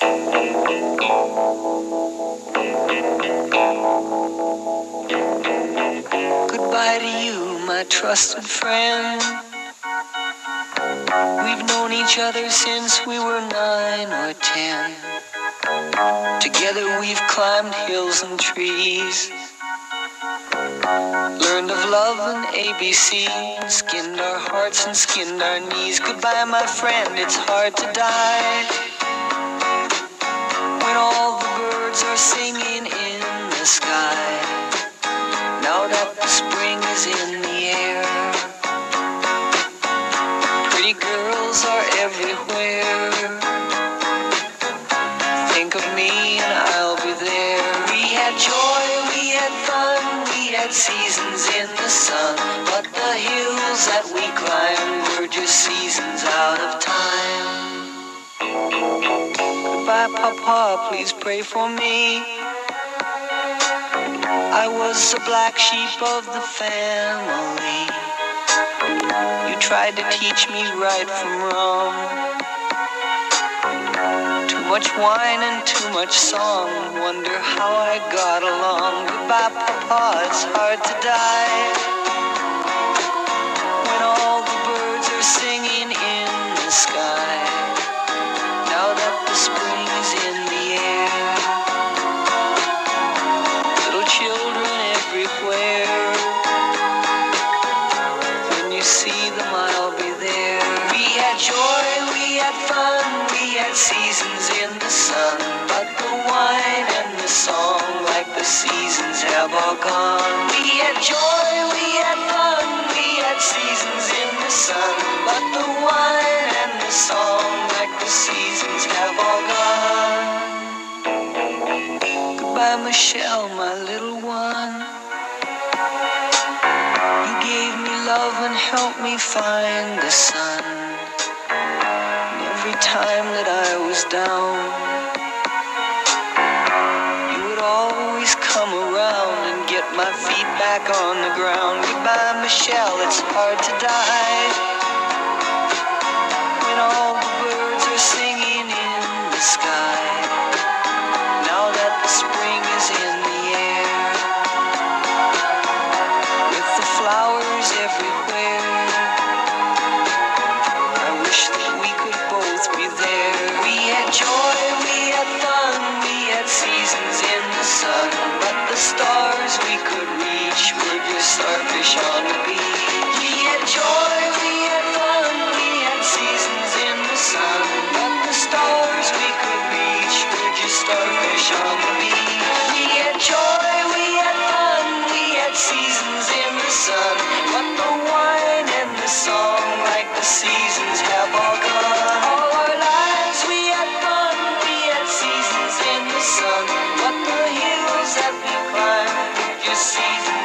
Goodbye to you, my trusted friend. We've known each other since we were 9 or 10. Together we've climbed hills and trees, learned of love and ABC, skinned our hearts and skinned our knees. Goodbye, my friend, it's hard to die when all the birds are singing in the sky. Now that the spring is in the air, pretty girls are everywhere. Think of me and I'll be there. We had joy, we had fun, we had seasons in the sun, but the hills that we climbed were just seasons out of time. Goodbye, Papa, please pray for me. I was the black sheep of the family. You tried to teach me right from wrong. Too much wine and too much song, wonder how I got along. Goodbye, Papa, it's hard to die when all the birds are singing in the sky. Now that the spring is in the air, little children everywhere. When you see them, I'll be there. We had joy, we had fun, we had seasons in the sun, but the wine and the song, like the seasons, have all gone. We had joy, we had fun, we had seasons in the sun, but the wine and the song, like the seasons, have all gone. Goodbye, Michelle, my little one. You gave me love and helped me find the sun. And every time that I was down, you would always come around and get my feet back on the ground. Goodbye, Michelle, it's hard to die when all the birds are singing in the sky. Now that the spring is in the air, with the flowers everywhere, I wish that we could both be there. We had joy, we had fun, we had seasons in the sun, but the stars we could reach were just starfish on the beach. We had joy, we had fun, we had seasons in the sun, but the stars we could reach were just starfish on the beach. We had joy, we had fun, we had seasons in the sun, but the wine and the song, like the seasons, have all gone. All our lives we had fun, we had seasons in the sun, but the hills that we climbed were just seasons.